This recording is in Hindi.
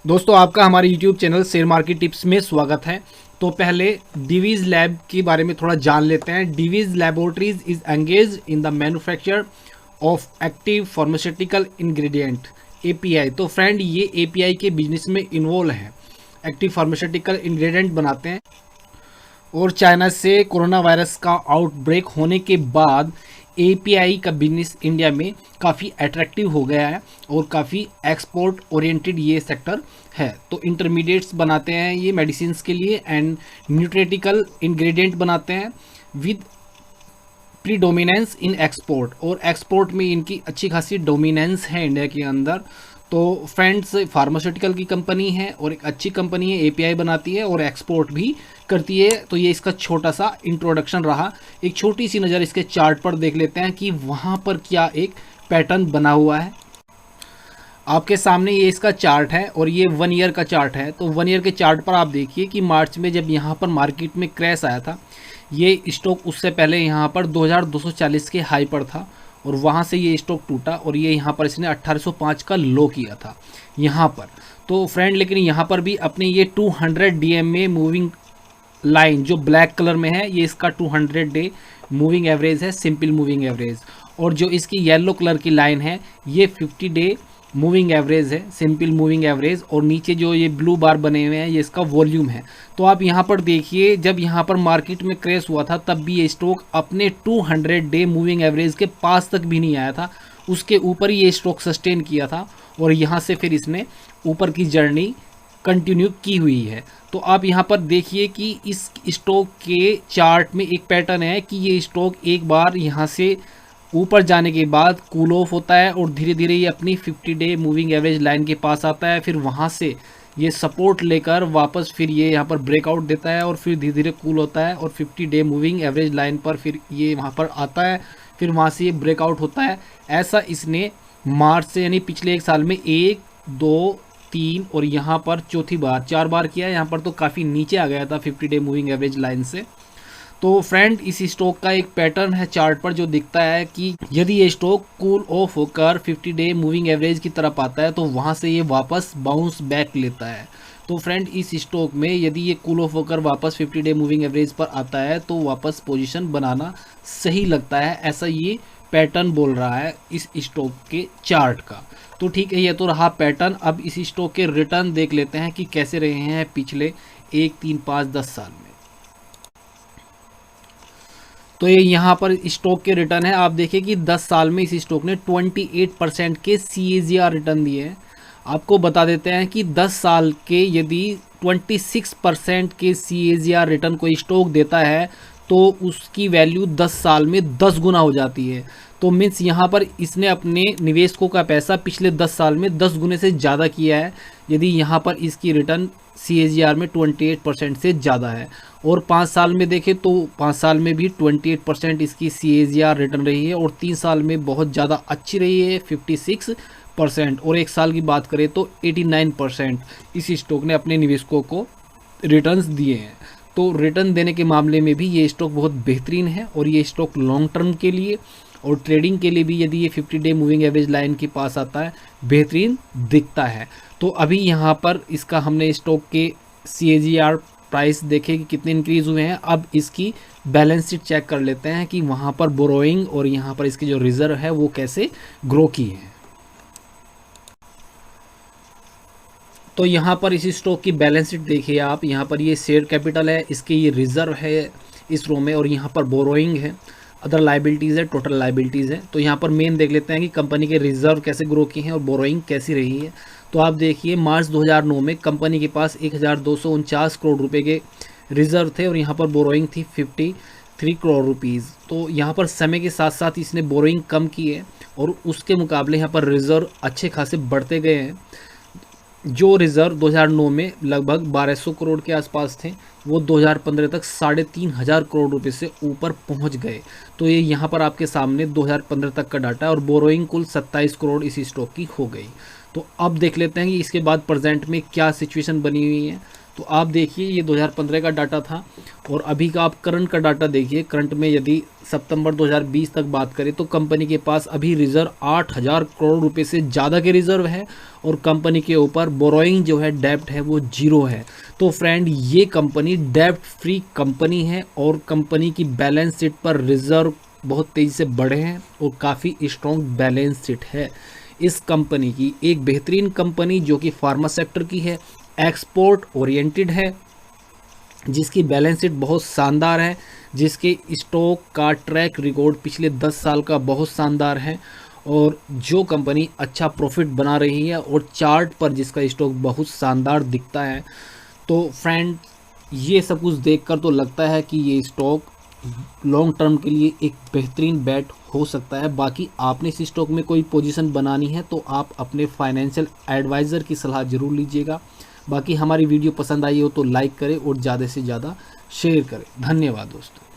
दोस्तों आपका हमारे YouTube channel share market tips में स्वागत है। तो पहले डिवीज लैब के बारे में थोड़ा जान लेते हैं। Divi's laboratories is engage in the manufacture of active pharmaceutical ingredient API। तो फ्रेंड ये API के बिजनेस में इन्वॉल्व है, एक्टिव फार्मास्यूटिकल इंग्रेडिएंट बनाते हैं। और चाइना से कोरोना वायरस का आउटब्रेक होने के बाद API का बिजनेस इंडिया में काफ़ी अट्रैक्टिव हो गया है और काफ़ी एक्सपोर्ट ओरिएंटेड ये सेक्टर है। तो इंटरमीडिएट्स बनाते हैं ये मेडिसिन के लिए एंड न्यूट्रिटिकल इंग्रेडिएंट बनाते हैं विद प्रीडोमिनेंस इन एक्सपोर्ट, और एक्सपोर्ट में इनकी अच्छी खासी डोमिनेंस है इंडिया के अंदर। तो फ्रेंड्स फार्मास्यूटिकल की कंपनी है और एक अच्छी कंपनी है, API बनाती है और एक्सपोर्ट भी करती है। तो ये इसका छोटा सा इंट्रोडक्शन रहा। एक छोटी सी नज़र इसके चार्ट पर देख लेते हैं कि वहाँ पर क्या एक पैटर्न बना हुआ है। आपके सामने ये इसका चार्ट है और ये 1 ईयर का चार्ट है। तो 1 ईयर के चार्ट पर आप देखिए कि मार्च में जब यहाँ पर मार्केट में क्रैश आया था, ये स्टॉक उससे पहले यहाँ पर 2240 के हाई पर था और वहाँ से ये स्टॉक टूटा और ये यहाँ पर इसने 1805 का लो किया था यहाँ पर। तो फ्रेंड लेकिन यहाँ पर भी अपने ये 200 DMA मूविंग लाइन जो ब्लैक कलर में है, ये इसका 200 डे मूविंग एवरेज है, सिंपल मूविंग एवरेज। और जो इसकी येलो कलर की लाइन है ये 50 डे मूविंग एवरेज है, सिंपल मूविंग एवरेज। और नीचे जो ये ब्लू बार बने हुए हैं ये इसका वॉल्यूम है। तो आप यहाँ पर देखिए जब यहाँ पर मार्केट में क्रैश हुआ था तब भी ये स्टॉक अपने 200 डे मूविंग एवरेज के पास तक भी नहीं आया था, उसके ऊपर ये स्टॉक सस्टेन किया था और यहाँ से फिर इसने ऊपर की जर्नी कंटिन्यू की हुई है। तो आप यहाँ पर देखिए कि इस स्टॉक के चार्ट में एक पैटर्न है कि ये स्टॉक एक बार यहाँ से ऊपर जाने के बाद कूल ऑफ होता है और धीरे धीरे ये अपनी 50 डे मूविंग एवरेज लाइन के पास आता है। फिर वहाँ से ये सपोर्ट लेकर वापस फिर ये यहाँ पर ब्रेकआउट देता है और फिर धीरे धीरे कूल होता है और 50 डे मूविंग एवरेज लाइन पर फिर ये वहाँ पर आता है, फिर वहाँ से ये ब्रेकआउट होता है। ऐसा इसने मार्च से यानी पिछले एक साल में 1, 2, 3 और यहाँ पर चौथी बार 4 बार किया है। यहाँ पर तो काफ़ी नीचे आ गया था 50 डे मूविंग एवरेज लाइन से। तो फ्रेंड इस स्टॉक का एक पैटर्न है चार्ट पर जो दिखता है कि यदि ये स्टॉक कूल ऑफ होकर 50 डे मूविंग एवरेज की तरफ आता है तो वहाँ से ये वापस बाउंस बैक लेता है। तो फ्रेंड इस स्टॉक में यदि ये कूल ऑफ होकर वापस 50 डे मूविंग एवरेज पर आता है तो वापस पोजीशन बनाना सही लगता है, ऐसा ये पैटर्न बोल रहा है इस स्टॉक के चार्ट का। तो ठीक है, ये तो रहा पैटर्न। अब इस स्टॉक के रिटर्न देख लेते हैं कि कैसे रहे हैं पिछले 1, 3, 5, 10 साल में। तो ये यहाँ पर स्टॉक के रिटर्न है। आप देखिए कि 10 साल में इस स्टॉक ने 28% के CAGR रिटर्न दिए हैं। आपको बता देते हैं कि 10 साल के यदि 26% के CAGR रिटर्न कोई स्टॉक देता है तो उसकी वैल्यू 10 साल में 10 गुना हो जाती है। तो मीन्स यहाँ पर इसने अपने निवेशकों का पैसा पिछले 10 साल में 10 गुने से ज़्यादा किया है यदि यहाँ पर इसकी रिटर्न CAGR में 28% से ज़्यादा है। और 5 साल में देखें तो 5 साल में भी 28% इसकी CAGR रिटर्न रही है और 3 साल में बहुत ज़्यादा अच्छी रही है 56%। और 1 साल की बात करें तो 89% इस स्टॉक ने अपने निवेशकों को रिटर्न्स दिए हैं। तो रिटर्न देने के मामले में भी ये स्टॉक बहुत बेहतरीन है और ये स्टॉक लॉन्ग टर्म के लिए और ट्रेडिंग के लिए भी यदि ये 50 डे मूविंग एवरेज लाइन के पास आता है बेहतरीन दिखता है। तो अभी यहाँ पर इसका हमने स्टॉक के CAGR प्राइस देखे कि कितने इंक्रीज़ हुए हैं। अब इसकी बैलेंस शीट चेक कर लेते हैं कि वहाँ पर बोरोइंग और यहाँ पर इसकी जो रिजर्व है वो कैसे ग्रो की है। तो यहाँ पर इस स्टॉक की बैलेंस शीट देखिए आप, यहाँ पर ये शेयर कैपिटल है, इसके ये रिजर्व है इस रो में और यहाँ पर बोरोइंग है, अदर लाइबिलिटीज़ है, टोटल लाइबिलिटीज़ है। तो यहाँ पर मेन देख लेते हैं कि कंपनी के रिजर्व कैसे ग्रो किए हैं और बोरोइंग कैसी रही है। तो आप देखिए मार्च 2009 में कंपनी के पास 1249 करोड़ रुपए के रिजर्व थे और यहाँ पर बोरोइंग थी 53 करोड़ रुपीज़। तो यहाँ पर समय के साथ साथ इसने बोरोइंग कम की है और उसके मुकाबले यहाँ पर रिजर्व अच्छे खासे बढ़ते गए हैं। जो रिज़र्व 2009 में लगभग 1200 करोड़ के आसपास थे वो 2015 तक 3500 करोड़ रुपए से ऊपर पहुंच गए। तो ये यहाँ पर आपके सामने 2015 तक का डाटा है और बोरोइंग कुल 27 करोड़ इस स्टॉक की हो गई। तो अब देख लेते हैं कि इसके बाद प्रेजेंट में क्या सिचुएशन बनी हुई है। तो आप देखिए ये 2015 का डाटा था और अभी का आप करंट का डाटा देखिए। करंट में यदि सितंबर 2020 तक बात करें तो कंपनी के पास अभी रिजर्व 8,000 करोड़ रुपए से ज़्यादा के रिजर्व है और कंपनी के ऊपर बोरोइंग जो है डेब्ट है वो जीरो है। तो फ्रेंड ये कंपनी डेब्ट फ्री कंपनी है और कंपनी की बैलेंस शीट पर रिजर्व बहुत तेज़ी से बढ़े हैं और काफ़ी स्ट्रॉन्ग बैलेंस शीट है इस कंपनी की। एक बेहतरीन कंपनी जो कि फार्मा सेक्टर की है, एक्सपोर्ट ओरिएंटेड है, जिसकी बैलेंस शीट बहुत शानदार है, जिसके स्टॉक का ट्रैक रिकॉर्ड पिछले 10 साल का बहुत शानदार है और जो कंपनी अच्छा प्रॉफिट बना रही है और चार्ट पर जिसका स्टॉक बहुत शानदार दिखता है। तो फ्रेंड ये सब कुछ देखकर तो लगता है कि ये स्टॉक लॉन्ग टर्म के लिए एक बेहतरीन बैट हो सकता है। बाकी आपने इस स्टॉक में कोई पोजीशन बनानी है तो आप अपने फाइनेंशियल एडवाइज़र की सलाह ज़रूर लीजिएगा। बाकी हमारी वीडियो पसंद आई हो तो लाइक करें और ज़्यादा से ज़्यादा शेयर करें। धन्यवाद दोस्तों।